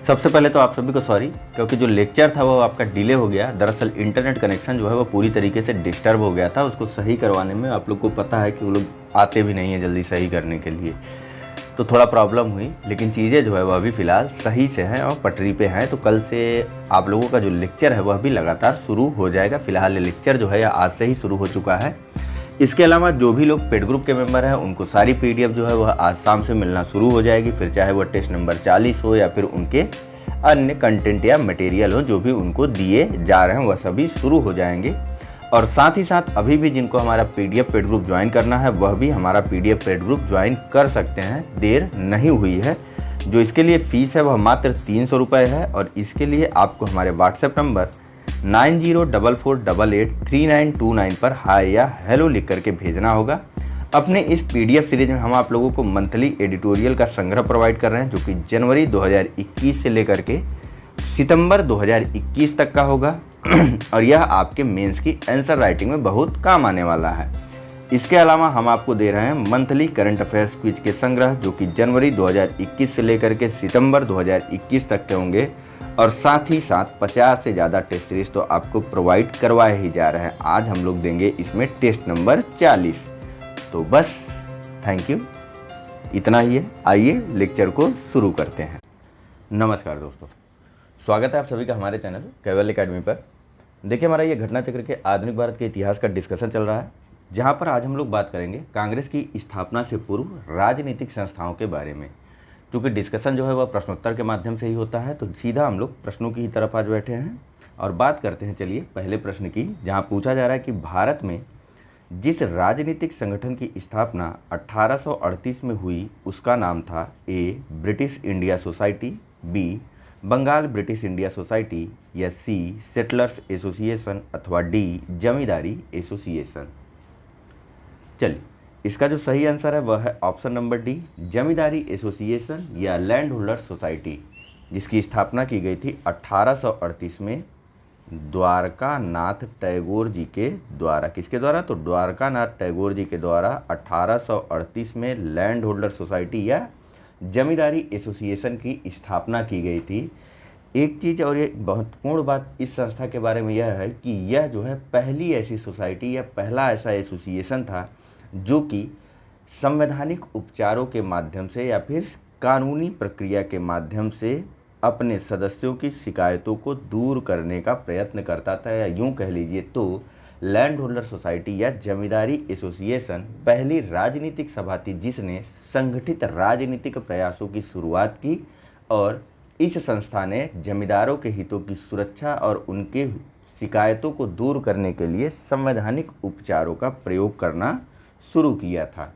सबसे पहले तो आप सभी को सॉरी, क्योंकि जो लेक्चर था वो आपका डिले हो गया। दरअसल इंटरनेट कनेक्शन जो है वो पूरी तरीके से डिस्टर्ब हो गया था। उसको सही करवाने में आप लोग को पता है कि वो लोग आते भी नहीं हैं जल्दी सही करने के लिए, तो थोड़ा प्रॉब्लम हुई। लेकिन चीज़ें जो है वह अभी फ़िलहाल सही से हैं और पटरी पे हैं। तो कल से आप लोगों का जो लेक्चर है वह भी लगातार शुरू हो जाएगा। फ़िलहाल ये लेक्चर जो है आज से ही शुरू हो चुका है। इसके अलावा जो भी लोग पेड ग्रुप के मेंबर हैं उनको सारी पीडीएफ जो है वह आज शाम से मिलना शुरू हो जाएगी। फिर चाहे वह टेस्ट नंबर 40 हो या फिर उनके अन्य कंटेंट या मटेरियल हो जो भी उनको दिए जा रहे हैं वह सभी शुरू हो जाएंगे। और साथ ही साथ अभी भी जिनको हमारा पीडीएफ पेड ग्रुप ज्वाइन करना है वह भी हमारा पीडीएफ पेड ग्रुप ज्वाइन कर सकते हैं, देर नहीं हुई है। जो इसके लिए फ़ीस है वह मात्र 300 रुपये है और इसके लिए आपको हमारे व्हाट्सएप नंबर 9044883929 पर हाय या हेलो लिख करके भेजना होगा। अपने इस पीडीएफ सीरीज में हम आप लोगों को मंथली एडिटोरियल का संग्रह प्रोवाइड कर रहे हैं जो कि जनवरी 2021 से लेकर के सितंबर 2021 तक का होगा और यह आपके मेंस की आंसर राइटिंग में बहुत काम आने वाला है। इसके अलावा हम आपको दे रहे हैं मंथली करंट अफेयर्स क्विज के संग्रह जो कि जनवरी 2021 से लेकर के सितंबर 2021 तक के होंगे और साथ ही साथ 50 से ज़्यादा टेस्ट सीरीज तो आपको प्रोवाइड करवाए ही जा रहे हैं। आज हम लोग देंगे इसमें टेस्ट नंबर 40। तो बस थैंक यू, इतना ही है। आइए लेक्चर को शुरू करते हैं। नमस्कार दोस्तों, स्वागत है आप सभी का हमारे चैनल कैवल एकेडमी पर। देखिए, हमारा ये घटना चक्र के आधुनिक भारत के इतिहास का डिस्कशन चल रहा है, जहां पर आज हम लोग बात करेंगे कांग्रेस की स्थापना से पूर्व राजनीतिक संस्थाओं के बारे में। क्योंकि डिस्कशन जो है वह प्रश्नोत्तर के माध्यम से ही होता है, तो सीधा हम लोग प्रश्नों की तरफ आज बैठे हैं और बात करते हैं। चलिए पहले प्रश्न की, जहाँ पूछा जा रहा है कि भारत में जिस राजनीतिक संगठन की स्थापना 1838 में हुई उसका नाम था A British India society, B Bengal British India society या सी सेटलर्स एसोसिएशन अथवा डी जमींदारी एसोसिएशन। चलिए, इसका जो सही आंसर है वह है option number D Zamindari association या लैंड होल्डर सोसाइटी, जिसकी स्थापना की गई थी 1838 में द्वारका नाथ टैगोर जी के द्वारा। किसके द्वारा? तो द्वारका नाथ टैगोर जी के द्वारा 1838 में लैंड होल्डर सोसाइटी या जमींदारी एसोसिएशन की स्थापना की गई थी। एक चीज़ और ये महत्वपूर्ण बात इस संस्था के बारे में यह है कि यह जो है पहली ऐसी सोसाइटी या पहला ऐसा एसोसिएशन था जो कि संवैधानिक उपचारों के माध्यम से या फिर कानूनी प्रक्रिया के माध्यम से अपने सदस्यों की शिकायतों को दूर करने का प्रयत्न करता था। या यूँ कह लीजिए तो लैंड होल्डर सोसाइटी या जमींदारी एसोसिएशन पहली राजनीतिक सभा थी जिसने संगठित राजनीतिक प्रयासों की शुरुआत की और इस संस्था ने जमींदारों के हितों की सुरक्षा और उनके शिकायतों को दूर करने के लिए संवैधानिक उपचारों का प्रयोग करना शुरू किया था।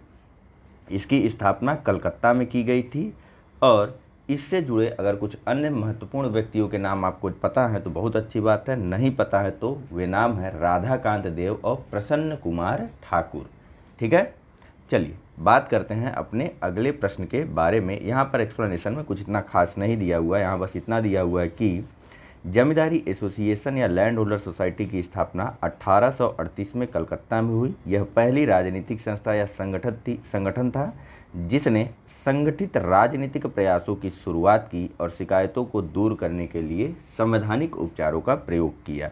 इसकी स्थापना कलकत्ता में की गई थी और इससे जुड़े अगर कुछ अन्य महत्वपूर्ण व्यक्तियों के नाम आपको पता है तो बहुत अच्छी बात है, नहीं पता है तो वे नाम है राधाकांत देव और प्रसन्न कुमार ठाकुर। ठीक है, चलिए बात करते हैं अपने अगले प्रश्न के बारे में। यहाँ पर एक्सप्लेनेशन में कुछ इतना खास नहीं दिया हुआ है, यहाँ बस इतना दिया हुआ है कि जमींदारी एसोसिएशन या लैंड होल्डर सोसाइटी की स्थापना 1838 में कलकत्ता में हुई। यह पहली राजनीतिक संस्था या संगठन था जिसने संगठित राजनीतिक प्रयासों की शुरुआत की और शिकायतों को दूर करने के लिए संवैधानिक उपचारों का प्रयोग किया।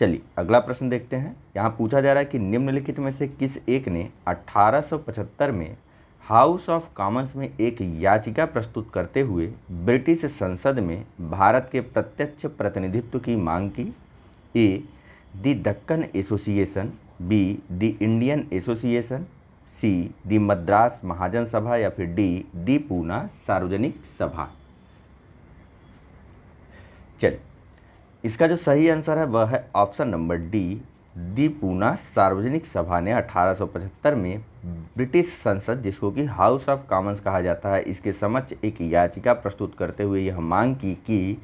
चलिए अगला प्रश्न देखते हैं। यहाँ पूछा जा रहा है कि निम्नलिखित में से किस एक ने 1875 में हाउस ऑफ कॉमन्स में एक याचिका प्रस्तुत करते हुए ब्रिटिश संसद में भारत के प्रत्यक्ष प्रतिनिधित्व की मांग की? A the Deccan association, B the Indian association, C the Madras Mahajan Sabha या फिर डी दी पूना सार्वजनिक सभा। चलिए, इसका जो सही आंसर है वह है ऑप्शन नंबर डी दी पूना सार्वजनिक सभा ने 1875 में ब्रिटिश संसद, जिसको कि हाउस ऑफ कॉमन्स कहा जाता है, इसके समक्ष एक याचिका प्रस्तुत करते हुए यह मांग की कि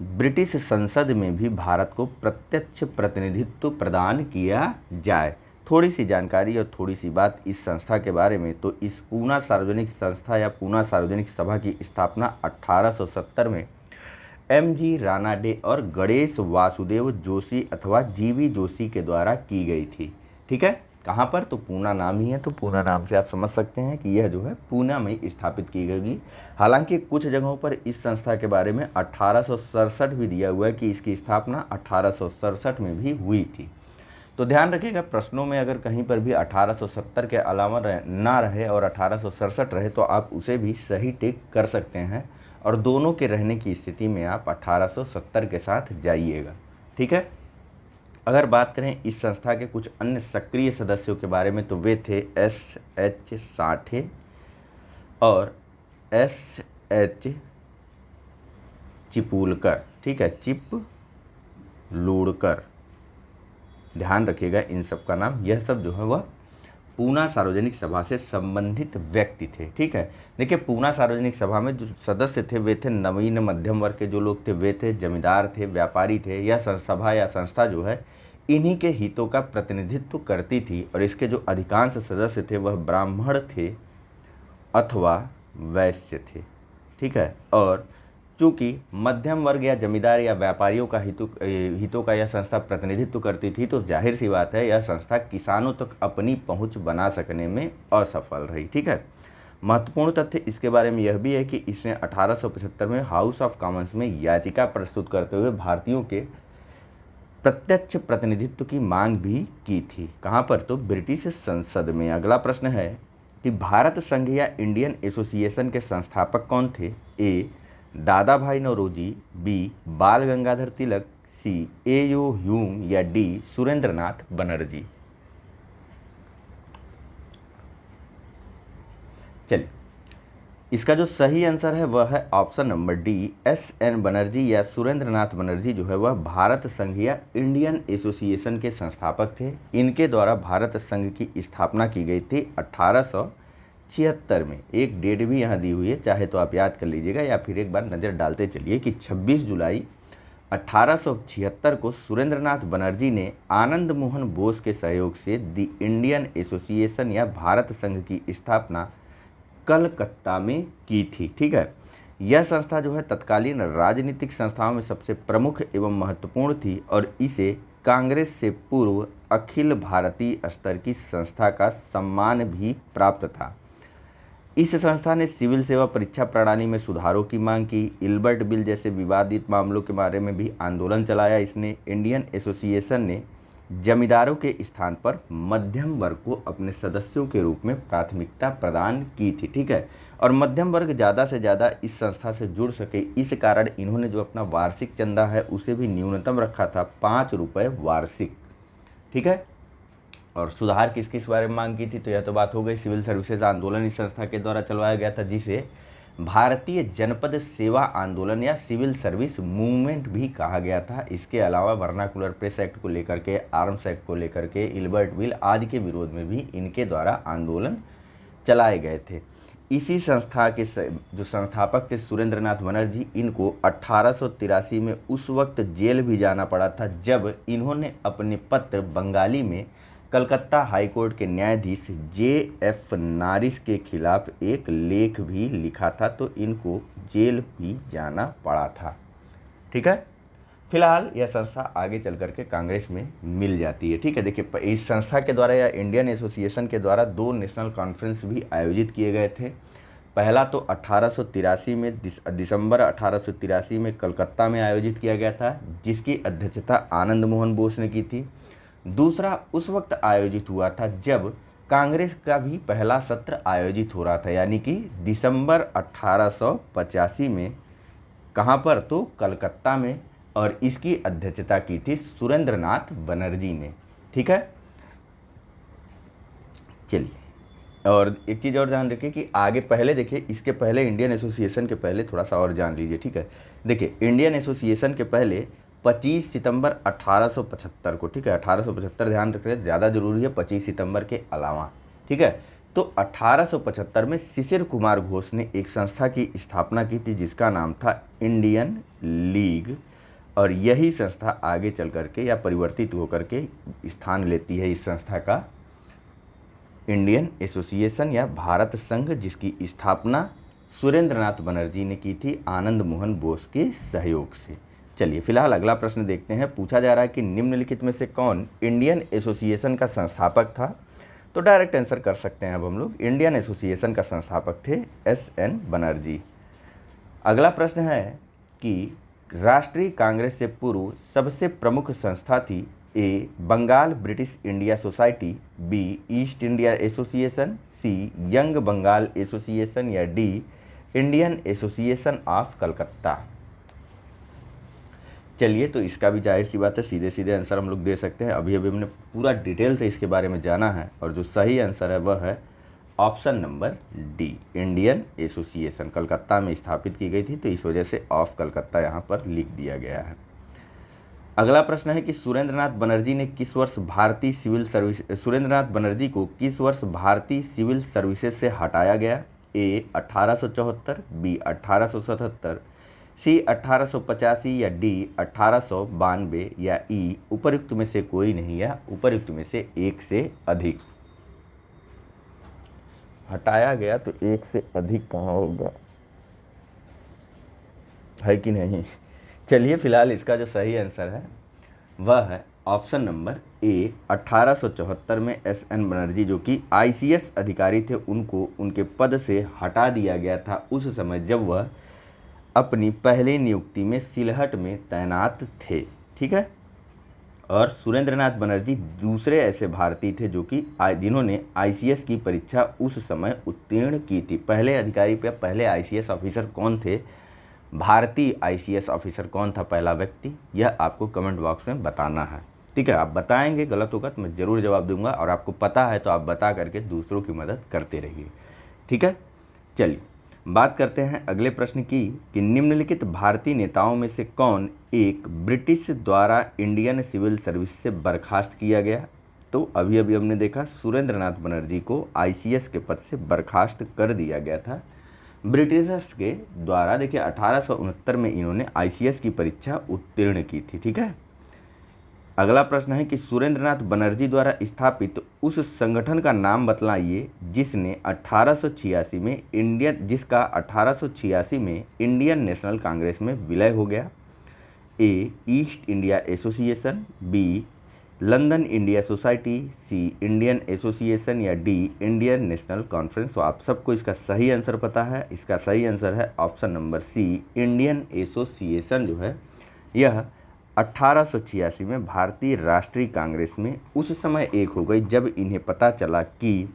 ब्रिटिश संसद में भी भारत को प्रत्यक्ष प्रतिनिधित्व प्रदान किया जाए। थोड़ी सी जानकारी और थोड़ी सी बात इस संस्था के बारे में। तो इस पूना सार्वजनिक संस्था या पूना सार्वजनिक सभा की स्थापना 1870 में एम.जी. रानाडे और गणेश वासुदेव जोशी अथवा जी.वी. जोशी के द्वारा की गई थी। ठीक है, कहाँ पर? तो पूना नाम ही है, तो पूना नाम से आप समझ सकते हैं कि यह जो है पूना में स्थापित की गई। हालांकि कुछ जगहों पर इस संस्था के बारे में 1867 भी दिया हुआ है कि इसकी स्थापना 1867 में भी हुई थी। तो ध्यान रखिएगा, प्रश्नों में अगर कहीं पर भी 1870 के अलावा ना रहे और 1867 रहे तो आप उसे भी सही टिक कर सकते हैं, और दोनों के रहने की स्थिति में आप 1870 के साथ जाइएगा। ठीक है। अगर बात करें इस संस्था के कुछ अन्य सक्रिय सदस्यों के बारे में, तो वे थे SH साठे और SH चिपुलकर। ठीक है, चिपलूणकर, ध्यान रखिएगा इन सब का नाम। यह सब जो है वह पूना सार्वजनिक सभा से संबंधित व्यक्ति थे। ठीक है। देखिए, पूना सार्वजनिक सभा में जो सदस्य थे वे थे नवीन मध्यम वर्ग के जो लोग थे, वे थे जमींदार थे, व्यापारी थे। यह सभा या संस्था जो है इन्हीं के हितों का प्रतिनिधित्व करती थी, और इसके जो अधिकांश सदस्य थे वह ब्राह्मण थे अथवा वैश्य थे। ठीक है। और चूँकि मध्यम वर्ग या जमींदार या व्यापारियों का हितों का यह संस्था प्रतिनिधित्व करती थी, तो जाहिर सी बात है यह संस्था किसानों तक अपनी पहुंच बना सकने में असफल रही। ठीक है। महत्वपूर्ण तथ्य इसके बारे में यह भी है कि इसने 1875 में हाउस ऑफ कॉमन्स में याचिका प्रस्तुत करते हुए भारतीयों के प्रत्यक्ष प्रतिनिधित्व की मांग भी की थी। कहाँ पर? तो ब्रिटिश संसद में। अगला प्रश्न है कि भारत संघ या इंडियन एसोसिएशन के संस्थापक कौन थे? ए दादा भाई नौरोजी, बी बाल गंगाधर तिलक, सी A.U. ह्यूम, या डी सुरेंद्र नाथ बनर्जी। चलिए, इसका जो सही आंसर है वह है option number D S.N. Banerjee या सुरेंद्र नाथ बनर्जी जो है वह भारत संघ या इंडियन एसोसिएशन के संस्थापक थे। इनके द्वारा भारत संघ की स्थापना की गई थी 1876 में। एक डेट भी यहाँ दी हुई है, चाहे तो आप याद कर लीजिएगा या फिर एक बार नज़र डालते चलिए कि 26 जुलाई 1876 को सुरेंद्र नाथ बनर्जी ने आनंद मोहन बोस के सहयोग से द इंडियन एसोसिएशन या भारत संघ की स्थापना कलकत्ता में की थी। ठीक है। यह संस्था जो है तत्कालीन राजनीतिक संस्थाओं में सबसे प्रमुख एवं महत्वपूर्ण थी, और इसे कांग्रेस से पूर्व अखिल भारतीय स्तर की संस्था का सम्मान भी प्राप्त था। इस संस्था ने सिविल सेवा परीक्षा प्रणाली में सुधारों की मांग की, इल्बर्ट बिल जैसे विवादित मामलों के बारे में भी आंदोलन चलाया। इसने इंडियन एसोसिएशन ने जमींदारों के स्थान पर मध्यम वर्ग को अपने सदस्यों के रूप में प्राथमिकता प्रदान की थी। ठीक है। और मध्यम वर्ग ज़्यादा से ज़्यादा इस संस्था से जुड़ सके, इस कारण इन्होंने जो अपना वार्षिक चंदा है उसे भी न्यूनतम रखा था 5 रुपये वार्षिक। ठीक है। और सुधार किस किस बारे में मांग की थी? तो यह तो बात हो गई। सिविल सर्विसेज आंदोलन इस संस्था के द्वारा चलवाया गया था, जिसे भारतीय जनपद सेवा आंदोलन या सिविल सर्विस मूवमेंट भी कहा गया था। इसके अलावा वर्नाकुलर प्रेस एक्ट को लेकर के, आर्म्स एक्ट को लेकर के, इल्बर्ट बिल आदि के विरोध में भी इनके द्वारा आंदोलन चलाए गए थे। इसी संस्था के जो संस्थापक थे सुरेंद्र नाथ बनर्जी, इनको 1883 में उस वक्त जेल भी जाना पड़ा था जब इन्होंने अपने पत्र बंगाली में कलकत्ता हाईकोर्ट के न्यायाधीश J.F. नारिस के खिलाफ एक लेख भी लिखा था, तो इनको जेल भी जाना पड़ा था। ठीक है। फिलहाल यह संस्था आगे चल करके कांग्रेस में मिल जाती है। ठीक है। देखिए, इस संस्था के द्वारा या इंडियन एसोसिएशन के द्वारा 2 नेशनल कॉन्फ्रेंस भी आयोजित किए गए थे। पहला तो 1883 में दिसंबर 1883 में कलकत्ता में आयोजित किया गया था, जिसकी अध्यक्षता आनंद मोहन बोस ने की थी। दूसरा उस वक्त आयोजित हुआ था जब कांग्रेस का भी पहला सत्र आयोजित हो रहा था, यानी कि दिसंबर 1885 में। कहाँ पर? तो कलकत्ता में, और इसकी अध्यक्षता की थी सुरेंद्र नाथ बनर्जी ने। ठीक है। चलिए, और एक चीज़ और ध्यान रखिए कि आगे पहले देखिए, इसके पहले इंडियन एसोसिएशन के पहले थोड़ा सा और जान लीजिए। ठीक है। देखिए, इंडियन एसोसिएशन के पहले 25 सितंबर 1875 को, ठीक है, 1875 ध्यान रख रहे हैं, ज़्यादा जरूरी है 25 सितंबर के अलावा। ठीक है। तो 1875 में शिशिर कुमार घोष ने एक संस्था की स्थापना की थी जिसका नाम था इंडियन लीग, और यही संस्था आगे चल करके या परिवर्तित होकर के स्थान लेती है इस संस्था का इंडियन एसोसिएशन या भारत संघ, जिसकी स्थापना सुरेंद्र नाथ बनर्जी ने की थी आनंद मोहन बोस के सहयोग से। चलिए, फिलहाल अगला प्रश्न देखते हैं। पूछा जा रहा है कि निम्नलिखित में से कौन इंडियन एसोसिएशन का संस्थापक था? तो डायरेक्ट आंसर कर सकते हैं अब हम लोग, इंडियन एसोसिएशन का संस्थापक थे एस.एन. बनर्जी। अगला प्रश्न है कि राष्ट्रीय कांग्रेस से पूर्व सबसे प्रमुख संस्था थी, A Bengal British India society, B East India association, C young Bengal association या D Indian association of Calcutta. चलिए, तो इसका भी जाहिर सी बात है सीधे सीधे आंसर हम लोग दे सकते हैं। अभी हमने पूरा डिटेल से इसके बारे में जाना है और जो सही आंसर है वह है option number D, Indian association Calcutta में स्थापित की गई थी, तो इस वजह से ऑफ कलकत्ता यहाँ पर लिख दिया गया है। अगला प्रश्न है कि सुरेंद्रनाथ बनर्जी को किस वर्ष भारतीय सिविल सर्विसेज से हटाया गया, ए 1874, बी 1877, सी 1885 या डी 1892 या ई उपयुक्त में से कोई नहीं या उपयुक्त में से एक से अधिक। हटाया गया तो एक से अधिक कहाँ होगा, है कि नहीं। चलिए, फिलहाल इसका जो सही आंसर है वह है ऑप्शन नंबर ए 1874 में एस.एन. बनर्जी जो कि आईसीएस अधिकारी थे उनको उनके पद से हटा दिया गया था उस समय जब वह अपनी पहली नियुक्ति में सिलहट में तैनात थे। ठीक है, और सुरेंद्रनाथ बनर्जी दूसरे ऐसे भारतीय थे जो कि जिन्होंने आईसीएस की परीक्षा उस समय उत्तीर्ण की थी। पहले अधिकारी पे पहले आईसीएस ऑफिसर कौन थे, भारतीय आईसीएस ऑफिसर कौन था पहला व्यक्ति, यह आपको कमेंट बॉक्स में बताना है। ठीक है, आप बताएंगे, गलत होगा तो मैं ज़रूर जवाब दूंगा, और आपको पता है तो आप बता करके दूसरों की मदद करते रहिए। ठीक है, चलिए बात करते हैं अगले प्रश्न की कि निम्नलिखित भारतीय नेताओं में से कौन एक ब्रिटिश द्वारा इंडियन सिविल सर्विस से बर्खास्त किया गया। तो अभी अभी हमने देखा सुरेंद्रनाथ बनर्जी को आईसीएस के पद से बर्खास्त कर दिया गया था ब्रिटिशर्स के द्वारा। देखिए 1869 में इन्होंने आईसीएस की परीक्षा उत्तीर्ण की थी। ठीक है, अगला प्रश्न है कि सुरेंद्रनाथ बनर्जी द्वारा स्थापित उस संगठन का नाम बतलाइए जिसका 1886 में इंडियन नेशनल कांग्रेस में विलय हो गया। A East India association, B London India society, C Indian association या डी इंडियन नेशनल कॉन्फ्रेंस। तो आप सबको इसका सही आंसर पता है, इसका सही आंसर है option number C, Indian association जो है यह 1886 में भारतीय राष्ट्रीय कांग्रेस में उस समय एक हो गई जब इन्हें पता चला कि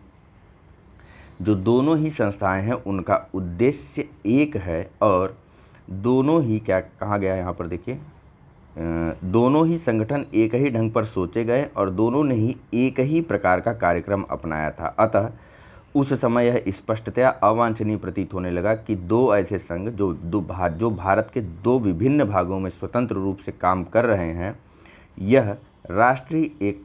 जो दोनों ही संस्थाएं हैं उनका उद्देश्य एक है और दोनों ही क्या कहा गया है यहाँ पर देखिए, दोनों ही संगठन एक ही ढंग पर सोचे गए और दोनों ने ही एक ही प्रकार का कार्यक्रम अपनाया था। अतः उस समय यह स्पष्टतया अवांछनीय प्रतीत होने लगा कि दो ऐसे संघ जो भारत के दो विभिन्न भागों में स्वतंत्र रूप से काम कर रहे हैं, यह राष्ट्रीय एक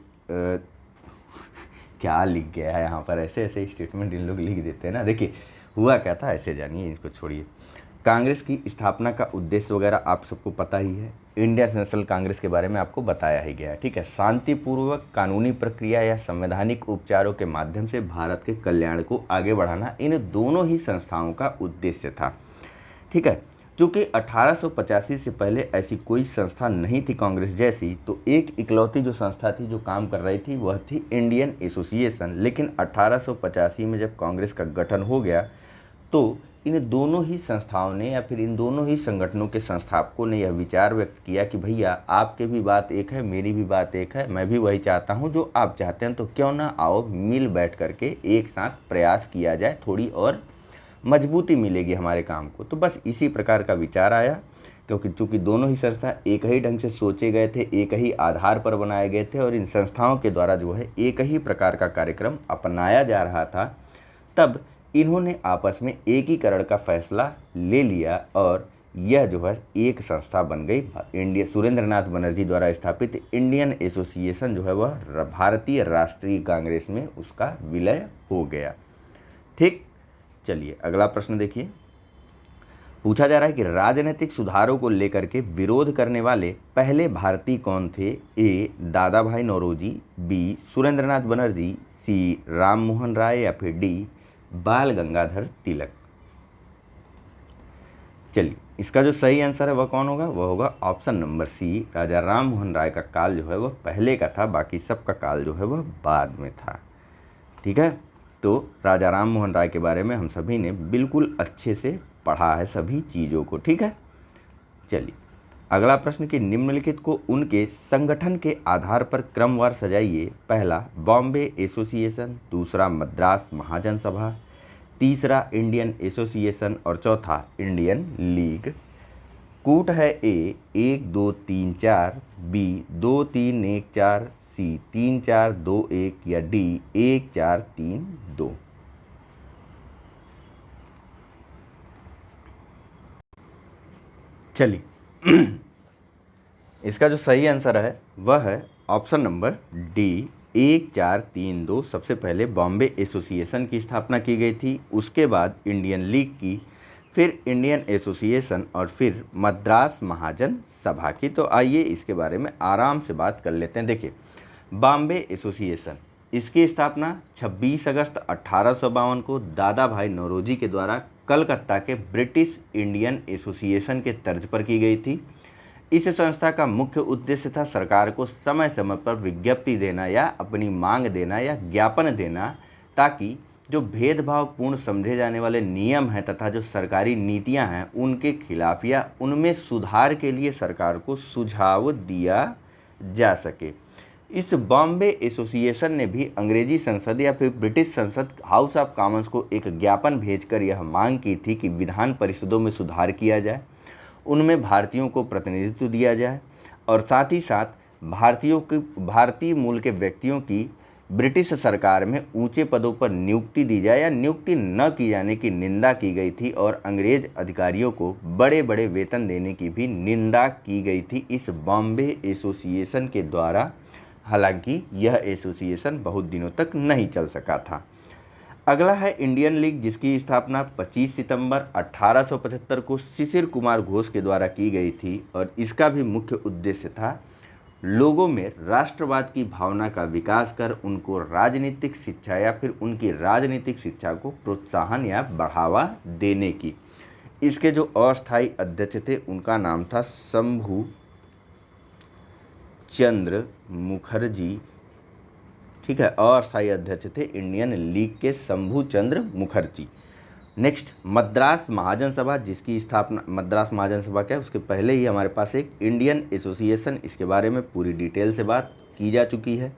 क्या लिख गया है यहाँ पर, ऐसे ऐसे स्टेटमेंट इन लोग लिख देते हैं ना। देखिए हुआ क्या था, ऐसे जानिए, इसको छोड़िए। कांग्रेस की स्थापना का उद्देश्य वगैरह आप सबको पता ही है, इंडियन नेशनल कांग्रेस के बारे में आपको बताया ही गया है। ठीक है, शांतिपूर्वक कानूनी प्रक्रिया या संवैधानिक उपचारों के माध्यम से भारत के कल्याण को आगे बढ़ाना इन दोनों ही संस्थाओं का उद्देश्य था। ठीक है, चूँकि 1885 से पहले ऐसी कोई संस्था नहीं थी कांग्रेस जैसी, तो एक इकलौती जो संस्था थी जो काम कर रही थी वह थी इंडियन एसोसिएशन। लेकिन 1885 में जब कांग्रेस का गठन हो गया तो इन दोनों ही संस्थाओं ने या फिर इन दोनों ही संगठनों के संस्थापकों ने यह विचार व्यक्त किया कि भैया आपके भी बात एक है, मेरी भी बात एक है, मैं भी वही चाहता हूं जो आप चाहते हैं, तो क्यों ना आओ मिल बैठ करके एक साथ प्रयास किया जाए, थोड़ी और मजबूती मिलेगी हमारे काम को। तो बस इसी प्रकार का विचार आया, क्योंकि चूँकि दोनों ही संस्था एक ही ढंग से सोचे गए थे, एक ही आधार पर बनाए गए थे और इन संस्थाओं के द्वारा जो है एक ही प्रकार का कार्यक्रम अपनाया जा रहा था, तब इन्होंने आपस में एकीकरण का फैसला ले लिया और यह जो है एक संस्था बन गई। सुरेंद्रनाथ बनर्जी द्वारा स्थापित इंडियन एसोसिएशन जो है वह भारतीय राष्ट्रीय कांग्रेस में उसका विलय हो गया। ठीक, चलिए अगला प्रश्न देखिए। पूछा जा रहा है कि राजनीतिक सुधारों को लेकर के विरोध करने वाले पहले भारतीय कौन थे। ए दादा भाई नौरोजी, बी सुरेंद्रनाथ बनर्जी, सी राम मोहन राय या फिर डी बाल गंगाधर तिलक। चलिए इसका जो सही आंसर है वह कौन होगा, वह होगा ऑप्शन नंबर सी, राजा राम मोहन राय का काल जो है वह पहले का था, बाकी सबका काल जो है वह बाद में था। ठीक है, तो राजा राम मोहन राय के बारे में हम सभी ने बिल्कुल अच्छे से पढ़ा है सभी चीज़ों को। ठीक है, चलिए अगला प्रश्न कि निम्नलिखित को उनके संगठन के आधार पर क्रमवार सजाइए। पहला बॉम्बे एसोसिएशन, दूसरा मद्रास महाजन सभा, तीसरा इंडियन एसोसिएशन और चौथा इंडियन लीग। कूट है ए 1 2 3 4, बी 2 3 1 4, सी 3 4 2 1 या डी 1 4 3 2। चलिए इसका जो सही आंसर है वह है ऑप्शन नंबर डी 1 4 3 2। सबसे पहले बॉम्बे एसोसिएशन की स्थापना की गई थी, उसके बाद इंडियन लीग की, फिर इंडियन एसोसिएशन और फिर मद्रास महाजन सभा की। तो आइए इसके बारे में आराम से बात कर लेते हैं। देखिए बॉम्बे एसोसिएशन, इसकी स्थापना 26 अगस्त 1852 को दादा भाई नौरोजी के द्वारा कलकत्ता के ब्रिटिश इंडियन एसोसिएशन के तर्ज पर की गई थी। इस संस्था का मुख्य उद्देश्य था सरकार को समय समय पर विज्ञप्ति देना या अपनी मांग देना या ज्ञापन देना, ताकि जो भेदभावपूर्ण समझे जाने वाले नियम हैं तथा जो सरकारी नीतियां हैं उनके खिलाफ या उनमें सुधार के लिए सरकार को सुझाव दिया जा सके। इस बॉम्बे एसोसिएशन ने भी अंग्रेजी संसद या फिर ब्रिटिश संसद हाउस ऑफ कॉमन्स को एक ज्ञापन भेजकर यह मांग की थी कि विधान परिषदों में सुधार किया जाए, उनमें भारतीयों को प्रतिनिधित्व दिया जाए और साथ ही साथ भारतीय मूल के व्यक्तियों की ब्रिटिश सरकार में ऊंचे पदों पर नियुक्ति दी जाए या नियुक्ति न की जाने की निंदा की गई थी और अंग्रेज अधिकारियों को बड़े बड़े वेतन देने की भी निंदा की गई थी इस बॉम्बे एसोसिएशन के द्वारा। हालांकि यह एसोसिएशन बहुत दिनों तक नहीं चल सका था। अगला है इंडियन लीग, जिसकी स्थापना 25 सितंबर 1875 को शिशिर कुमार घोष के द्वारा की गई थी और इसका भी मुख्य उद्देश्य था लोगों में राष्ट्रवाद की भावना का विकास कर उनको राजनीतिक शिक्षा या फिर उनकी राजनीतिक शिक्षा को प्रोत्साहन या बढ़ावा देने की। इसके जो अस्थायी अध्यक्ष थे उनका नाम था शंभू चंद्र मुखर्जी। ठीक है, अस्थायी अध्यक्ष थे इंडियन लीग के शंभू चंद्र मुखर्जी। नेक्स्ट मद्रास महाजन सभा, जिसकी स्थापना, मद्रास महाजन सभा क्या है उसके पहले ही हमारे पास एक इंडियन एसोसिएशन, इसके बारे में पूरी डिटेल से बात की जा चुकी है।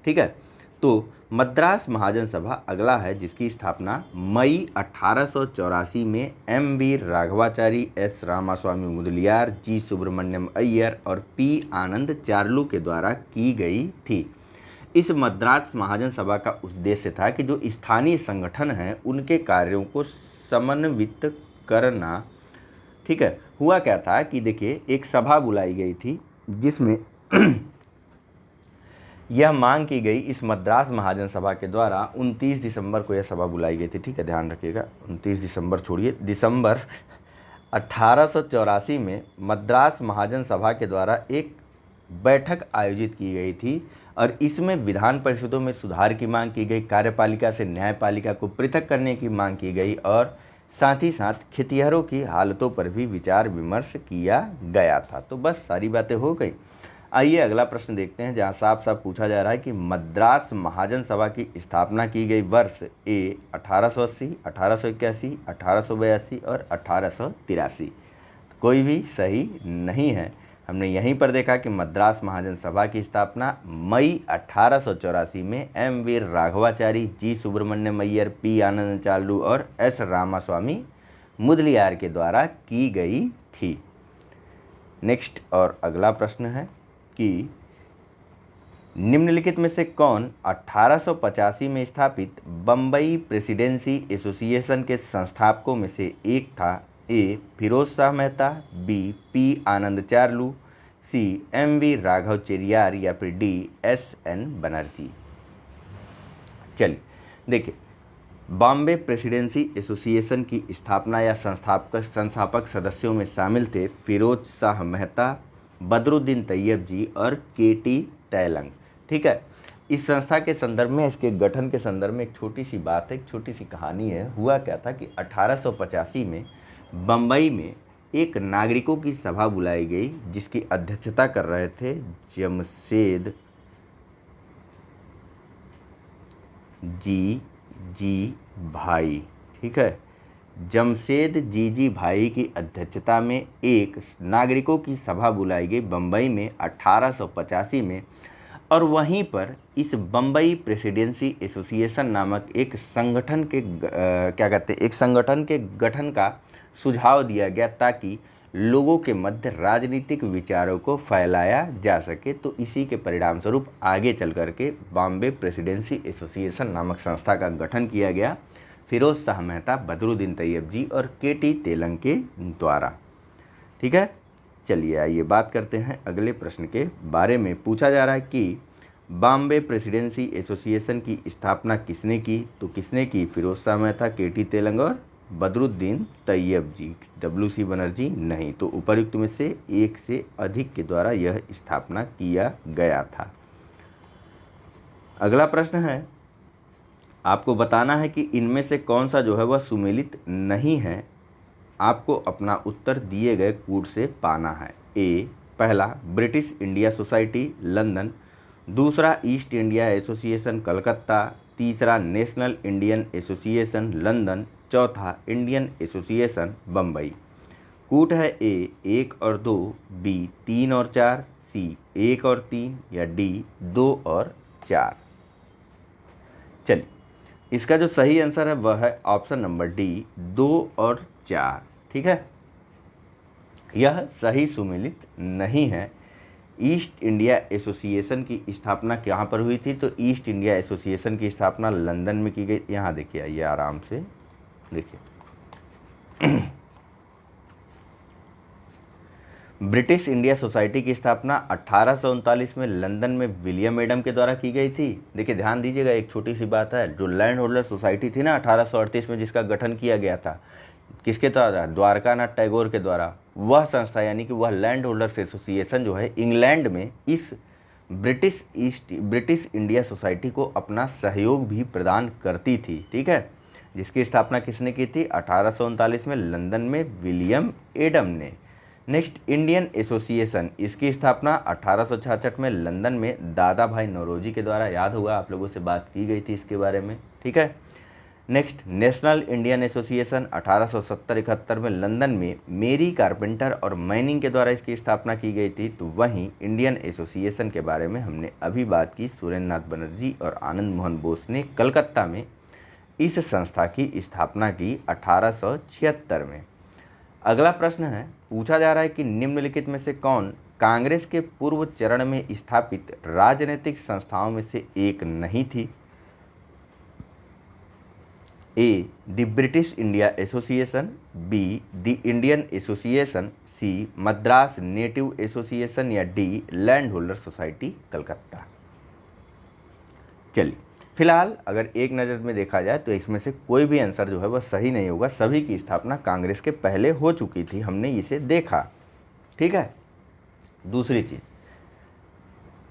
ठीक है, तो मद्रास महाजन सभा अगला है, जिसकी स्थापना मई 1884 में वी राघवाचारी, एस रामास्वामी मुदलियार, जी सुब्रमण्यम अय्यर और पी आनंद चार्लू के द्वारा की गई थी। इस मद्रास महाजन सभा का उद्देश्य था कि जो स्थानीय संगठन हैं उनके कार्यों को समन्वित करना। ठीक है, हुआ क्या था कि देखिए एक सभा बुलाई गई थी जिसमें यह मांग की गई, इस मद्रास महाजन सभा के द्वारा 29 दिसंबर को यह सभा बुलाई गई थी। ठीक है, ध्यान रखिएगा, 29 दिसंबर छोड़िए, दिसंबर 1884 में मद्रास महाजन सभा के द्वारा एक बैठक आयोजित की गई थी और इसमें विधान परिषदों में सुधार की मांग की गई, कार्यपालिका से न्यायपालिका को पृथक करने की मांग की गई और साथ ही साथ खेतिहरों की हालतों पर भी विचार विमर्श किया गया था। तो बस सारी बातें हो गई। आइए अगला प्रश्न देखते हैं, जहां साफ साफ पूछा जा रहा है कि मद्रास महाजन सभा की स्थापना की गई वर्ष ए 1880, 1881, 1882 और 1883। कोई भी सही नहीं है। हमने यहीं पर देखा कि मद्रास महाजन सभा की स्थापना मई 1884 में V Raghavachari, G Subramania Iyer, P Ananda Charlu और एस रामास्वामी मुदलियार के द्वारा की गई थी। नेक्स्ट और अगला प्रश्न है कि निम्नलिखित में से कौन 1885 में स्थापित बम्बई प्रेसिडेंसी एसोसिएशन के संस्थापकों में से एक था? A Firoz Shah Mehta, B P Ananda Charlu, C V Raghava Chariar या फिर डी एस.एन. बनर्जी। चलिए देखिए, बॉम्बे प्रेसिडेंसी एसोसिएशन की स्थापना या संस्थापक सदस्यों में शामिल थे फिरोज शाह मेहता, बदरुद्दीन तैयब जी और के.टी. तैलंग। ठीक है, इस संस्था के संदर्भ में, इसके गठन के संदर्भ में एक छोटी सी बात है, एक छोटी सी कहानी है। हुआ क्या था कि 1885 में बम्बई में एक नागरिकों की सभा बुलाई गई जिसकी अध्यक्षता कर रहे थे जी जी भाई, ठीक है, जमशेद जी भाई की अध्यक्षता में एक नागरिकों की सभा बुलाई गई बम्बई में 1885 में, और वहीं पर इस बम्बई प्रेसिडेंसी एसोसिएशन नामक एक संगठन के क्या कहते हैं, एक संगठन के गठन का सुझाव दिया गया ताकि लोगों के मध्य राजनीतिक विचारों को फैलाया जा सके। तो इसी के परिणाम स्वरूप आगे चल करके बॉम्बे प्रेसिडेंसी एसोसिएशन नामक संस्था का गठन किया गया फिरोज शाह मेहता, बदरुद्दीन तैयब जी और के.टी. तेलंग के द्वारा। ठीक है, चलिए आइए बात करते हैं अगले प्रश्न के बारे में। पूछा जा रहा है कि बॉम्बे प्रेसिडेंसी एसोसिएशन की स्थापना किसने की? तो किसने की? फिरोज शाह मेहता, के.टी. तेलंग और बदरुद्दीन तैयब जी। W.C. बनर्जी नहीं। तो उपर्युक्त में से एक से अधिक के द्वारा यह स्थापना किया गया था। अगला प्रश्न है, आपको बताना है कि इनमें से कौन सा जो है वह सुमेलित नहीं है। आपको अपना उत्तर दिए गए कूट से पाना है। ए, पहला ब्रिटिश इंडिया सोसाइटी लंदन, दूसरा ईस्ट इंडिया एसोसिएशन कलकत्ता, तीसरा नेशनल इंडियन एसोसिएशन लंदन, चौथा इंडियन एसोसिएशन बम्बई। कूट है ए 1 और 2, बी 3 और 4, सी 1 और 3 या डी 2 और 4। चलिए, इसका जो सही आंसर है वह है ऑप्शन नंबर डी 2 और 4। ठीक है, यह सही सुमेलित नहीं है। ईस्ट इंडिया एसोसिएशन की स्थापना कहाँ पर हुई थी? तो ईस्ट इंडिया एसोसिएशन की स्थापना लंदन में की गई। यहाँ देखिए, आइए आराम से देखिए। ब्रिटिश इंडिया सोसाइटी की स्थापना 1839 में लंदन में विलियम एडम के द्वारा की गई थी। देखिए ध्यान दीजिएगा, एक छोटी सी बात है, जो लैंड होल्डर सोसाइटी थी ना 1838 में, जिसका गठन किया गया था, किसके द्वारा? द्वारकानाथ टैगोर के द्वारा। वह संस्था यानी कि वह लैंड होल्डर्स एसोसिएशन जो है इंग्लैंड में इस ब्रिटिश इंडिया सोसाइटी को अपना सहयोग भी प्रदान करती थी। ठीक है, जिसकी स्थापना किसने की थी? 1839 में लंदन में विलियम एडम ने। नेक्स्ट, इंडियन एसोसिएशन, इसकी स्थापना 1866 में लंदन में दादा भाई नौरोजी के द्वारा। याद होगा, आप लोगों से बात की गई थी इसके बारे में। ठीक है, नेक्स्ट, नेशनल इंडियन एसोसिएशन 1870-71 में लंदन में मेरी कारपेंटर और मैनिंग के द्वारा इसकी स्थापना की गई थी। तो वहीं इंडियन एसोसिएशन के बारे में हमने अभी बात की, सुरेंद्र नाथ बनर्जी और आनंद मोहन बोस ने कलकत्ता में इस संस्था की स्थापना की 1876 में। अगला प्रश्न है, पूछा जा रहा है कि निम्नलिखित में से कौन कांग्रेस के पूर्व चरण में स्थापित राजनीतिक संस्थाओं में से एक नहीं थी? A, the British India association, B, the Indian association, C, Madras native association या D, land holder society Calcutta. चलिए, फिलहाल अगर एक नज़र में देखा जाए तो इसमें से कोई भी आंसर जो है वह सही नहीं होगा। सभी की स्थापना कांग्रेस के पहले हो चुकी थी, हमने इसे देखा। ठीक है, दूसरी चीज़,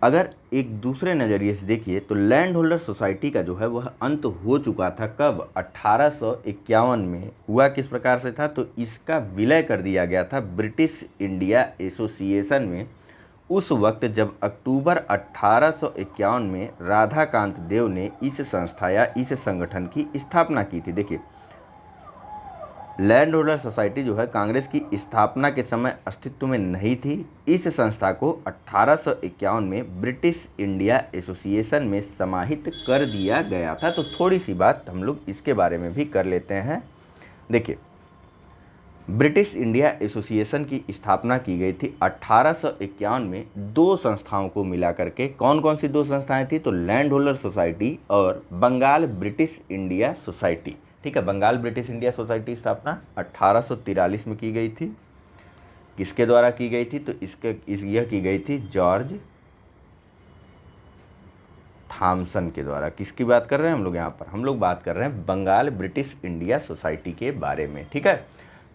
अगर एक दूसरे नज़रिए से देखिए तो लैंड होल्डर सोसाइटी का जो है वह अंत हो चुका था। कब? 1851 में। हुआ किस प्रकार से था? तो इसका विलय कर दिया गया था ब्रिटिश इंडिया एसोसिएशन में, उस वक्त जब अक्टूबर 1851 में राधाकांत देव ने इस संस्था या इस संगठन की स्थापना की थी। देखिए, लैंड होल्डर सोसाइटी जो है कांग्रेस की स्थापना के समय अस्तित्व में नहीं थी। इस संस्था को 1851 में ब्रिटिश इंडिया एसोसिएशन में समाहित कर दिया गया था। तो थोड़ी सी बात हम लोग इसके बारे में भी कर लेते हैं। देखिए, ब्रिटिश इंडिया एसोसिएशन की स्थापना की गई थी 1851 में दो संस्थाओं को मिला करके। कौन कौन सी दो संस्थाएं थी? तो लैंड होल्डर सोसाइटी और बंगाल ब्रिटिश इंडिया सोसाइटी। ठीक है, बंगाल ब्रिटिश इंडिया सोसाइटी स्थापना 1843 में की गई थी। किसके द्वारा की गई थी? तो यह की गई थी जॉर्ज थॉमसन के द्वारा। किसकी बात कर रहे हैं हम लोग यहाँ पर? हम लोग बात कर रहे हैं बंगाल ब्रिटिश इंडिया सोसाइटी के बारे में। ठीक है,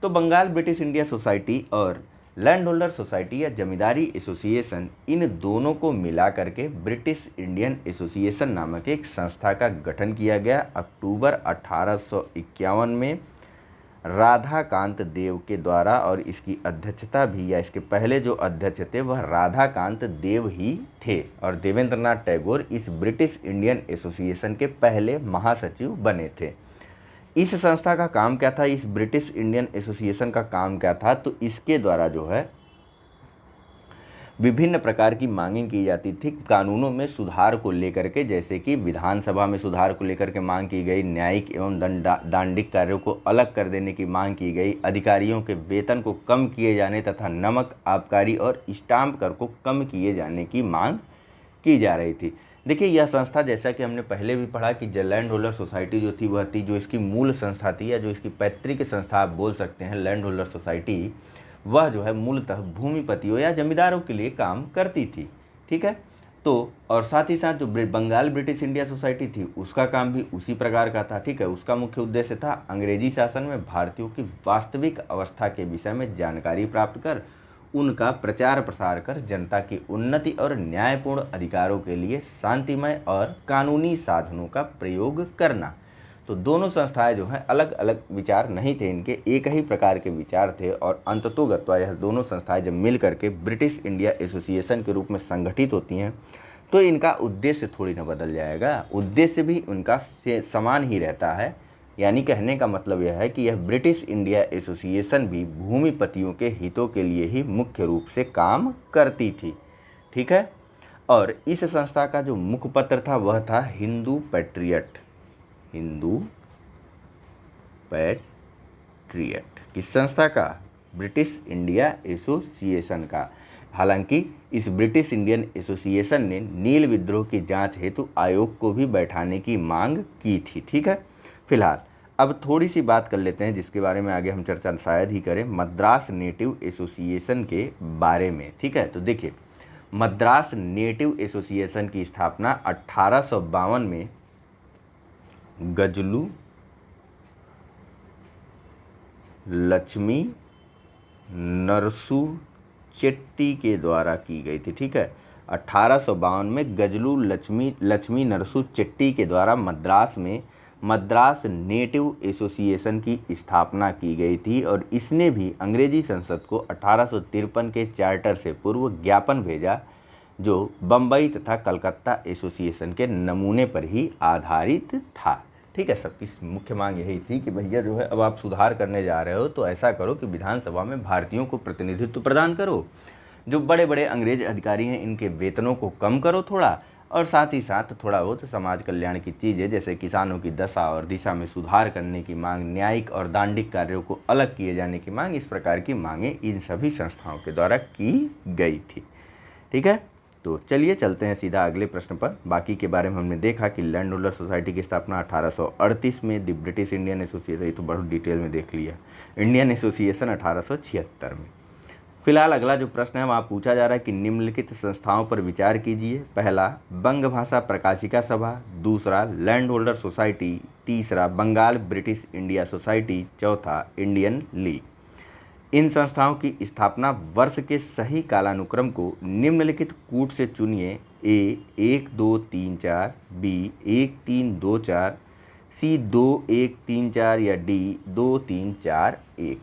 तो बंगाल ब्रिटिश इंडिया सोसाइटी और लैंड होल्डर सोसाइटी या जमींदारी एसोसिएशन, इन दोनों को मिला करके ब्रिटिश इंडियन एसोसिएशन नामक एक संस्था का गठन किया गया अक्टूबर 1851 में राधाकांत देव के द्वारा, और इसकी अध्यक्षता भी या इसके पहले जो अध्यक्ष थे वह राधाकांत देव ही थे। और देवेंद्रनाथ टैगोर इस ब्रिटिश इंडियन एसोसिएशन के पहले महासचिव बने थे। इस संस्था का काम क्या था, इस ब्रिटिश इंडियन एसोसिएशन का काम क्या था, तो इसके द्वारा जो है विभिन्न प्रकार की मांगें की जाती थी कानूनों में सुधार को लेकर के, जैसे कि विधानसभा में सुधार को लेकर के मांग की गई, न्यायिक एवं दांडिक कार्यों को अलग कर देने की मांग की गई, अधिकारियों के वेतन को कम किए जाने तथा नमक, आबकारी और स्टाम्प कर को कम किए जाने की मांग की जा रही थी। देखिए, यह संस्था, जैसा कि हमने पहले भी पढ़ा कि लैंड होल्डर सोसाइटी जो थी वह थी जो इसकी मूल संस्था थी, या जो इसकी पैतृक संस्था आप बोल सकते हैं, लैंड होल्डर सोसाइटी, वह जो है मूलतः भूमिपतियों या जमींदारों के लिए काम करती थी। ठीक है, तो और साथ ही साथ जो बंगाल ब्रिटिश इंडिया सोसाइटी थी उसका काम भी उसी प्रकार का था। ठीक है, उसका मुख्य उद्देश्य था अंग्रेजी शासन में भारतीयों की वास्तविक अवस्था के विषय में जानकारी प्राप्त कर उनका प्रचार प्रसार कर जनता की उन्नति और न्यायपूर्ण अधिकारों के लिए शांतिमय और कानूनी साधनों का प्रयोग करना। तो दोनों संस्थाएं जो हैं अलग अलग विचार नहीं थे इनके, एक ही प्रकार के विचार थे, और अंततोगत्वा यह दोनों संस्थाएं जब मिल करके ब्रिटिश इंडिया एसोसिएशन के रूप में संगठित होती हैं तो इनका उद्देश्य थोड़ी ना बदल जाएगा, उद्देश्य भी उनका समान ही रहता है। यानी कहने का मतलब यह है कि यह ब्रिटिश इंडिया एसोसिएशन भी भूमिपतियों के हितों के लिए ही मुख्य रूप से काम करती थी। ठीक है, और इस संस्था का जो मुखपत्र था वह था हिंदू पैट्रियट। हिंदू पैट्रियट किस संस्था का? ब्रिटिश इंडिया एसोसिएशन का। हालांकि इस ब्रिटिश इंडियन एसोसिएशन ने नील विद्रोह की जांच हेतु आयोग को भी बैठाने की मांग की थी। ठीक है, फिलहाल अब थोड़ी सी बात कर लेते हैं जिसके बारे में आगे हम चर्चा शायद ही करें, मद्रास नेटिव एसोसिएशन के बारे में। ठीक है, तो देखिए, मद्रास नेटिव एसोसिएशन की स्थापना 1852 में गजलू लक्ष्मी नरसू चेट्टी के द्वारा की गई थी। ठीक है, 1852 में गजलू लक्ष्मी नरसू चेट्टी के द्वारा मद्रास में मद्रास नेटिव एसोसिएशन की स्थापना की गई थी, और इसने भी अंग्रेजी संसद को 1853 के चार्टर से पूर्व ज्ञापन भेजा जो बम्बई तथा कलकत्ता एसोसिएशन के नमूने पर ही आधारित था। ठीक है, सबकी मुख्य मांग यही थी कि भैया जो है अब आप सुधार करने जा रहे हो तो ऐसा करो कि विधानसभा में भारतीयों को प्रतिनिधित्व प्रदान करो, जो बड़े बड़े अंग्रेज अधिकारी हैं इनके वेतनों को कम करो थोड़ा, और साथ ही साथ थोड़ा बहुत समाज कल्याण की चीज़ें जैसे किसानों की दशा और दिशा में सुधार करने की मांग, न्यायिक और दांडिक कार्यों को अलग किए जाने की मांग, इस प्रकार की मांगें इन सभी संस्थाओं के द्वारा की गई थी। ठीक है, तो चलिए चलते हैं सीधा अगले प्रश्न पर। बाकी के बारे में हमने देखा कि लैंड होल्डर सोसाइटी की स्थापना 1838 में, द ब्रिटिश इंडियन एसोसिएशन, ये तो बहुत डिटेल में देख लिया, इंडियन एसोसिएशन 1876 में। फिलहाल अगला जो प्रश्न है वहाँ पूछा जा रहा है कि निम्नलिखित संस्थाओं पर विचार कीजिए। पहला, बंग भाषा प्रकाशिका सभा, दूसरा लैंड होल्डर सोसाइटी, तीसरा बंगाल ब्रिटिश इंडिया सोसाइटी, चौथा इंडियन लीग। इन संस्थाओं की स्थापना वर्ष के सही कालानुक्रम को निम्नलिखित कूट से चुनिए। ए 1 2 3 4, बी 1 3 2 4, सी 2 1 3 4 या डी 2 3 4 1।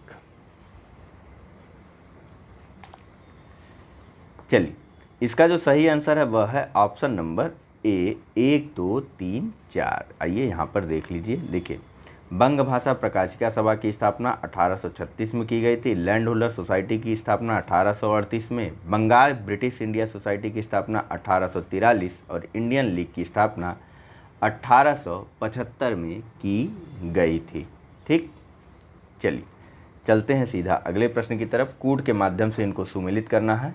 चलिए, इसका जो सही आंसर है वह है ऑप्शन नंबर ए 1 2 3 4। आइए यहाँ पर देख लीजिए। देखिए, बंग भाषा प्रकाशिका सभा की स्थापना 1836 में की गई थी, लैंड होल्डर सोसाइटी की स्थापना 1838 में, बंगाल ब्रिटिश इंडिया सोसाइटी की स्थापना 1843 और इंडियन लीग की स्थापना 1875 में की गई थी। ठीक, चलिए चलते हैं सीधा अगले प्रश्न की तरफ। कूट के माध्यम से इनको सुमेलित करना है,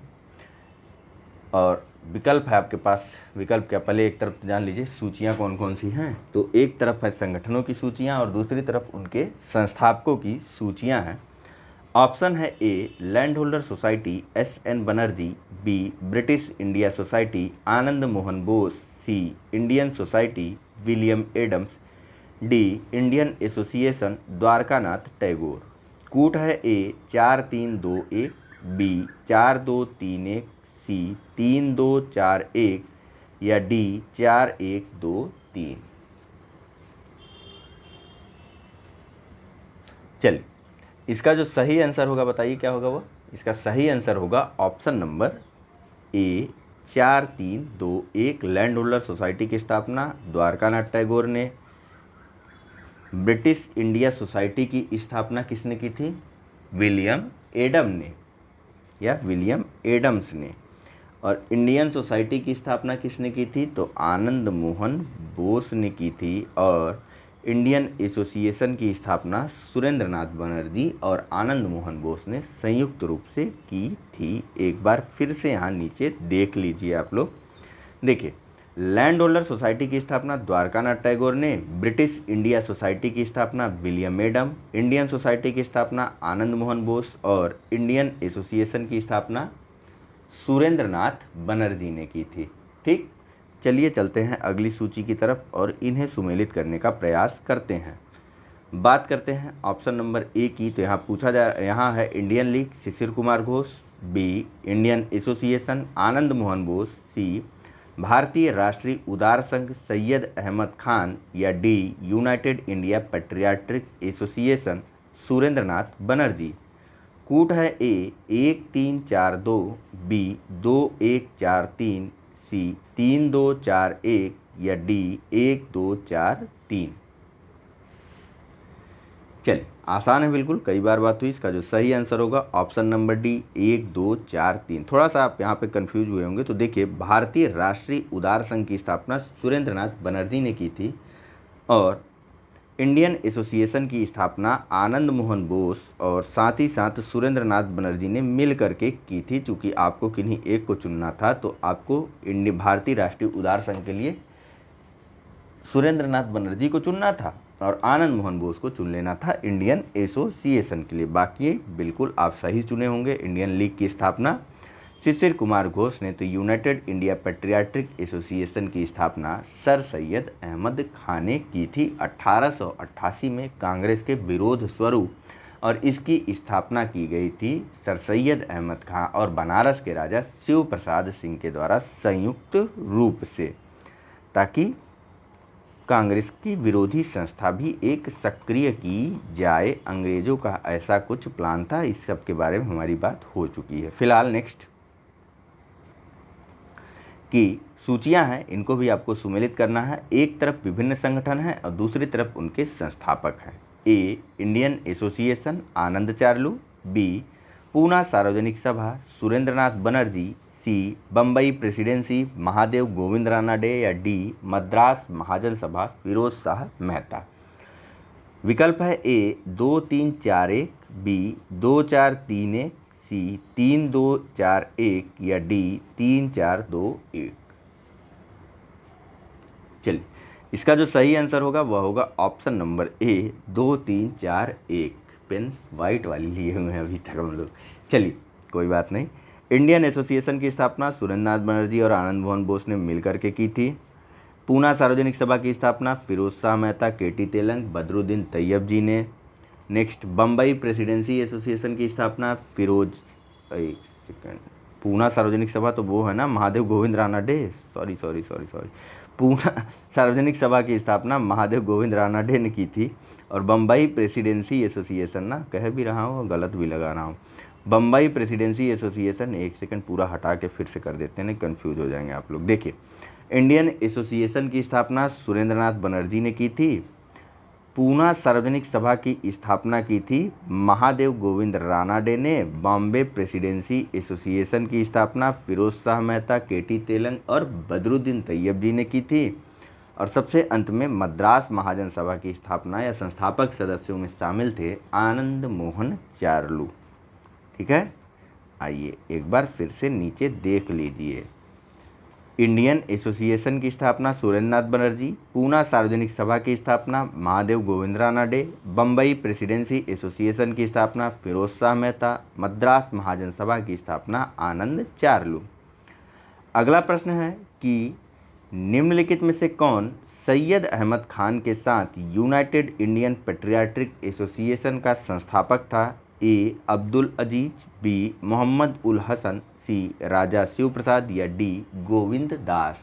और विकल्प है आपके पास। विकल्प क्या, पहले एक तरफ जान लीजिए सूचियाँ कौन कौन सी हैं। तो एक तरफ है संगठनों की सूचियाँ और दूसरी तरफ उनके संस्थापकों की सूचियाँ हैं। ऑप्शन है A land holder society SN Banerjee, B British India society Ananda Mohan Bose, C Indian society William Adams, D Indian association Dwarkanath Tagore. कूट है ए 4 3 2 1, बी 4 2 3 1, सी 3 2 4 1 या डी 4 1 2 3। चलिए इसका जो सही आंसर होगा बताइए क्या होगा वो। इसका सही आंसर होगा ऑप्शन नंबर ए 4321। लैंड होल्डर सोसाइटी की स्थापना द्वारकानाथ टैगोर ने। ब्रिटिश इंडिया सोसाइटी की स्थापना किसने की थी? विलियम एडम ने या विलियम एडम्स ने। और इंडियन सोसाइटी की स्थापना किसने की थी? तो आनंद मोहन बोस ने की थी। और इंडियन एसोसिएशन की स्थापना सुरेंद्रनाथ बनर्जी और आनंद मोहन बोस ने संयुक्त रूप से की थी। एक बार फिर से यहाँ नीचे देख लीजिए आप लोग। देखिए, लैंड होल्डर सोसाइटी की स्थापना द्वारकानाथ टैगोर ने, ब्रिटिश इंडिया सोसाइटी की स्थापना विलियम एडम, इंडियन सोसाइटी की स्थापना आनंद मोहन बोस और इंडियन एसोसिएशन की स्थापना सुरेंद्रनाथ बनर्जी ने की थी। ठीक, चलिए चलते हैं अगली सूची की तरफ और इन्हें सुमेलित करने का प्रयास करते हैं। बात करते हैं ऑप्शन नंबर ए की। तो यहाँ है Indian league Sisir Kumar Ghosh, B Indian association Ananda Mohan Bose, C Bharatiya Rashtriya Udar Sangh Syed Ahmad Khan या D United India patriotic association Surendranath Banerjee. कूट है ए 1342, बी 2143, सी 3241 या डी 1243। चलिए, आसान है बिल्कुल, कई बार बात हुई। इसका जो सही आंसर होगा ऑप्शन नंबर डी 1243। थोड़ा सा आप यहाँ पे कंफ्यूज हुए होंगे। तो देखिए, भारतीय राष्ट्रीय उदार संघ की स्थापना सुरेंद्रनाथ बनर्जी ने की थी और इंडियन एसोसिएशन की स्थापना आनंद मोहन बोस और साथ ही साथ सुरेंद्रनाथ बनर्जी ने मिल करके की थी। चूँकि आपको किन्हीं एक को चुनना था तो आपको भारतीय राष्ट्रीय उदार संघ के लिए सुरेंद्रनाथ बनर्जी को चुनना था और आनंद मोहन बोस को चुन लेना था इंडियन एसोसिएशन के लिए। बाकी बिल्कुल आप सही चुने होंगे। इंडियन लीग की स्थापना शिशिर कुमार घोष ने, तो यूनाइटेड इंडिया पेट्रियाट्रिक एसोसिएशन की स्थापना सर सैयद अहमद खान ने की थी 1888 में कांग्रेस के विरोध स्वरूप। और इसकी स्थापना की गई थी सर सैयद अहमद खान और बनारस के राजा शिव प्रसाद सिंह के द्वारा संयुक्त रूप से, ताकि कांग्रेस की विरोधी संस्था भी एक सक्रिय की जाए। अंग्रेजों का ऐसा कुछ प्लान था। इस सब के बारे में हमारी बात हो चुकी है। फिलहाल नेक्स्ट की सूचियां हैं, इनको भी आपको सुमेलित करना है। एक तरफ विभिन्न संगठन हैं और दूसरी तरफ उनके संस्थापक हैं। ए इंडियन एसोसिएशन आनंद चार्लू, बी पूना सार्वजनिक सभा सुरेंद्रनाथ बनर्जी, सी बम्बई प्रेसिडेंसी महादेव गोविंद रानाडे या डी मद्रास महाजन सभा फिरोज शाह मेहता। विकल्प है ए 2341, बी 2431, सी 3241 या डी 3421। चलिए, इसका जो सही आंसर होगा वह होगा option number A 2341। Pen white वाली लिए हुए हैं अभी तक हम लोग। चलिए, कोई बात नहीं। इंडियन एसोसिएशन की स्थापना सुरेंद्रनाथ बनर्जी और आनंद मोहन बोस ने मिलकर के की थी। पूना सार्वजनिक सभा की स्थापना फिरोज शाह मेहता, केटी तेलंग, बदरुद्दीन तैयब जी ने। नेक्स्ट, बम्बई प्रेसिडेंसी एसोसिएशन की स्थापना पूना सार्वजनिक सभा तो वो है ना महादेव गोविंद रानाडे, सॉरी। पूना सार्वजनिक सभा की स्थापना महादेव गोविंद रानाडे ने की थी। और बम्बई प्रेसिडेंसी एसोसिएशन ना कह भी रहा हूँ, गलत भी लगा रहा हूँ। बम्बई प्रेसिडेंसी एसोसिएशन, एक सेकंड पूरा हटा के फिर से कर देते हैं, नहीं कंफ्यूज हो जाएंगे आप लोग। देखिए, इंडियन एसोसिएशन की स्थापना सुरेंद्रनाथ बनर्जी ने की थी। पूना सार्वजनिक सभा की स्थापना की थी महादेव गोविंद रानाडे ने। बॉम्बे प्रेसिडेंसी एसोसिएशन की स्थापना फिरोज शाह मेहता, केटी तेलंग और बदरुद्दीन तैयब जी ने की थी। और सबसे अंत में मद्रास महाजन सभा की स्थापना या संस्थापक सदस्यों में शामिल थे आनंद मोहन चार्लू। ठीक है, आइए एक बार फिर से नीचे देख लीजिए। इंडियन एसोसिएशन की स्थापना सुरेंद्रनाथ बनर्जी, पूना सार्वजनिक सभा की स्थापना महादेव गोविंद रानाडे, बम्बई प्रेसिडेंसी एसोसिएशन की स्थापना फिरोज शाह मेहता, मद्रास महाजन सभा की स्थापना आनंद चार्लू। अगला प्रश्न है कि निम्नलिखित में से कौन सैयद अहमद खान के साथ यूनाइटेड इंडियन पेट्रियाट्रिक एसोसिएशन का संस्थापक था? ए अब्दुल अजीज, बी मोहम्मद उल हसन, सी राजा शिव प्रसाद या डी गोविंद दास।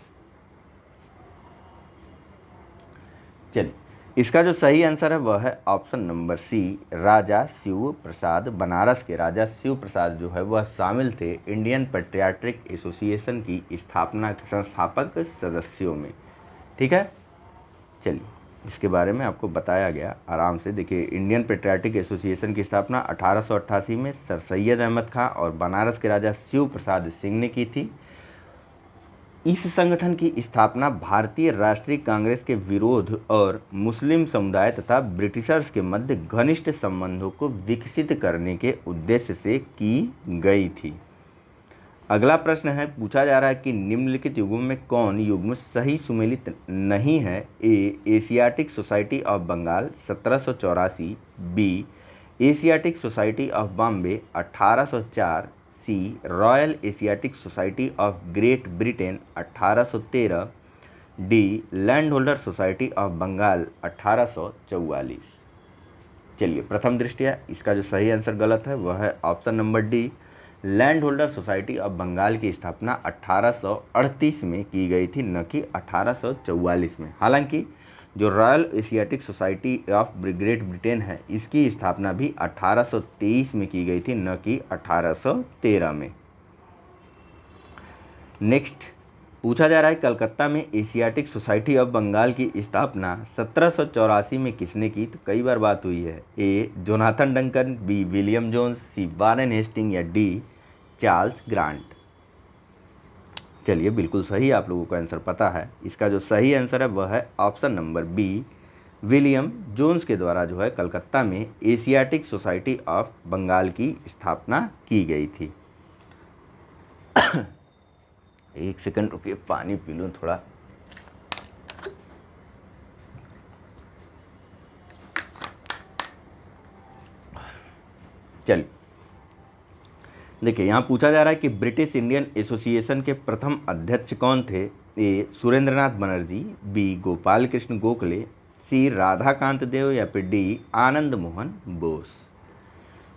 चलिए, इसका जो सही आंसर है वह है ऑप्शन नंबर सी, राजा शिव प्रसाद। बनारस के राजा शिव प्रसाद जो है वह शामिल थे इंडियन पेट्रियाटिक एसोसिएशन की स्थापना के संस्थापक सदस्यों में। ठीक है, चलिए इसके बारे में आपको बताया गया आराम से। देखिए, इंडियन पेट्रियाटिक एसोसिएशन की स्थापना 1888 में सर सैयद अहमद खां और बनारस के राजा शिव प्रसाद सिंह ने की थी। इस संगठन की स्थापना भारतीय राष्ट्रीय कांग्रेस के विरोध और मुस्लिम समुदाय तथा ब्रिटिशर्स के मध्य घनिष्ठ संबंधों को विकसित करने के उद्देश्य से की गई थी। अगला प्रश्न है, पूछा जा रहा है कि निम्नलिखित युग्म में कौन युग्म सही सुमेलित नहीं है। A, Asiatic society of Bengal 1784, B, Asiatic society of Bombay 1804, C, royal Asiatic society of great Britain 1813, D, land holder society of Bengal 1844। चलिए, प्रथम दृष्टया इसका जो सही आंसर गलत है वह है option number D, land holder society of Bengal की स्थापना 1838 में की गई थी, न कि 1844 में। हालांकि जो royal Asiatic society of great Britain है इसकी स्थापना भी 1823 में की गई थी, न कि 1813 में। नेक्स्ट पूछा जा रहा है, कलकत्ता में एशियाटिक सोसाइटी ऑफ बंगाल की स्थापना 1784 में किसने की। तो कई बार बात हुई है। A, Jonathan Duncan, B, William Jones, C, Warren Hasting या डी, चार्ल्स ग्रांट। चलिए, बिल्कुल सही आप लोगों को आंसर पता है। इसका जो सही आंसर है वह है option number B, William Jones के द्वारा जो है कलकत्ता में एशियाटिक सोसाइटी ऑफ बंगाल की स्थापना की गई थी। एक सेकंड रुकिए, पानी पी लूँ थोड़ा। चलिए, देखिए यहाँ पूछा जा रहा है कि ब्रिटिश इंडियन एसोसिएशन के प्रथम अध्यक्ष कौन थे। ए, सुरेंद्रनाथ बनर्जी, बी, गोपाल कृष्ण गोखले, सी, राधाकांत देव या फिर डी, आनंद मोहन बोस।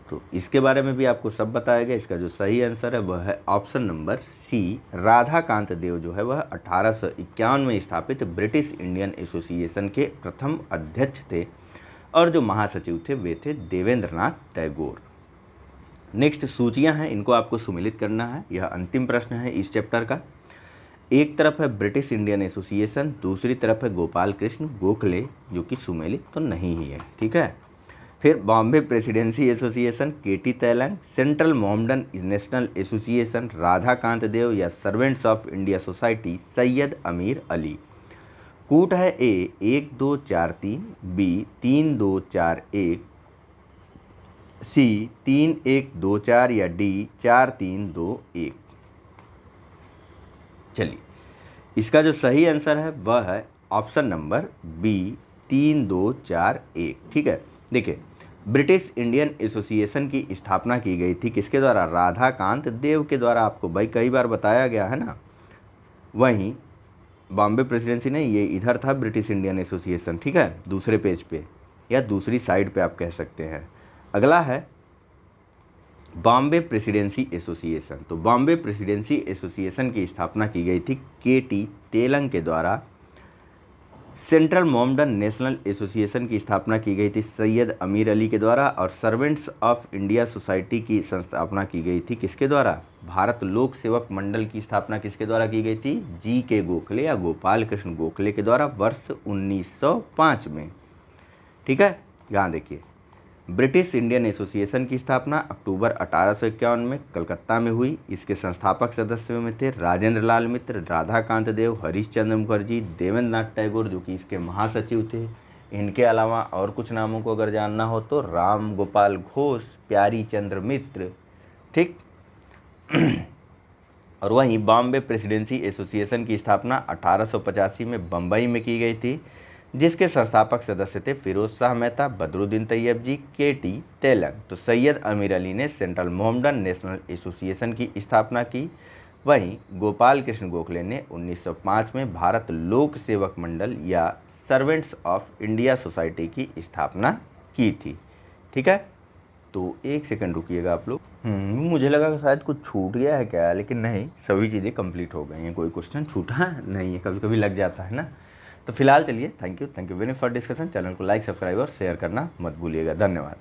तो इसके बारे में भी आपको सब बताया गया। इसका जो सही आंसर है वह है ऑप्शन नंबर सी, राधाकांत देव जो है वह 1851 में स्थापित ब्रिटिश इंडियन एसोसिएशन के प्रथम अध्यक्ष थे और जो महासचिव थे वे थे देवेंद्रनाथ टैगोर। नेक्स्ट सूचियां हैं, इनको आपको सुमेलित करना है। यह अंतिम प्रश्न है इस चैप्टर का। एक तरफ है ब्रिटिश इंडियन एसोसिएशन, दूसरी तरफ है गोपाल कृष्ण गोखले, जो कि सुमेलित तो नहीं ही है। ठीक है, फिर Bombay presidency association, KT Telang, central Mohammedan national association, Radhakanta Deb या servants of India society, Syed Ameer Ali. कूट है ए, 1 2 4 3, बी, 3 2 4 1, सी, 3 1 2 4 या डी, 4 3 2 1। चलिए, इसका जो सही आंसर है वह है ऑप्शन नंबर बी, 3 2 4 1। ठीक है, देखिए ब्रिटिश इंडियन एसोसिएशन की स्थापना की गई थी किसके द्वारा, राधाकांत देव के द्वारा। आपको भाई कई बार बताया गया है ना। वहीं बॉम्बे प्रेसिडेंसी नहीं, ये इधर था ब्रिटिश इंडियन एसोसिएशन। ठीक है, दूसरे पेज पे या दूसरी साइड पे आप कह सकते हैं। अगला है बॉम्बे प्रेसिडेंसी एसोसिएशन। तो बॉम्बे प्रेसिडेंसी एसोसिएशन की स्थापना की गई थी केटी तेलंग के द्वारा। सेंट्रल मोहम्मडन नेशनल एसोसिएशन की स्थापना की गई थी सैयद अमीर अली के द्वारा और सर्वेंट्स ऑफ इंडिया सोसाइटी की स्थापना की गई थी किसके द्वारा, भारत लोक सेवक मंडल की स्थापना किसके द्वारा की गई थी, जी के गोखले या गोपाल कृष्ण गोखले के द्वारा वर्ष 1905 में। ठीक है, यहाँ देखिए ब्रिटिश इंडियन एसोसिएशन की स्थापना अक्टूबर 1851 में कलकत्ता में हुई। इसके संस्थापक सदस्यों में थे राजेंद्र लाल मित्र, राधाकांत देव, हरीश चंद्र मुखर्जी, देवेंद्रनाथ टैगोर जो कि इसके महासचिव थे। इनके अलावा और कुछ नामों को अगर जानना हो तो राम गोपाल घोष, प्यारी चंद्र मित्र। ठीक और वहीं बॉम्बे प्रेसिडेंसी एसोसिएशन की स्थापना 1885 में बम्बई में की गई थी, जिसके संस्थापक सदस्य थे फिरोज शाह मेहता, बदरुद्दीन तैयब जी, केटी तेलंग। तो सैयद अमीर अली ने सेंट्रल मोहम्मडन नेशनल एसोसिएशन की स्थापना की। वहीं गोपाल कृष्ण गोखले ने 1905 में भारत लोक सेवक मंडल या सर्वेंट्स ऑफ इंडिया सोसाइटी की स्थापना की थी। ठीक है, तो एक सेकंड रुकिएगा आप लोग। मुझे लगा कि शायद कुछ छूट गया है क्या, लेकिन नहीं, सभी चीज़ें कंप्लीट हो गई हैं। कोई क्वेश्चन छूटा नहीं है, कभी कभी लग जाता है ना। तो फिलहाल चलिए, thank you very much for discussion. Channel को लाइक, सब्सक्राइब और शेयर करना मत भूलिएगा। धन्यवाद।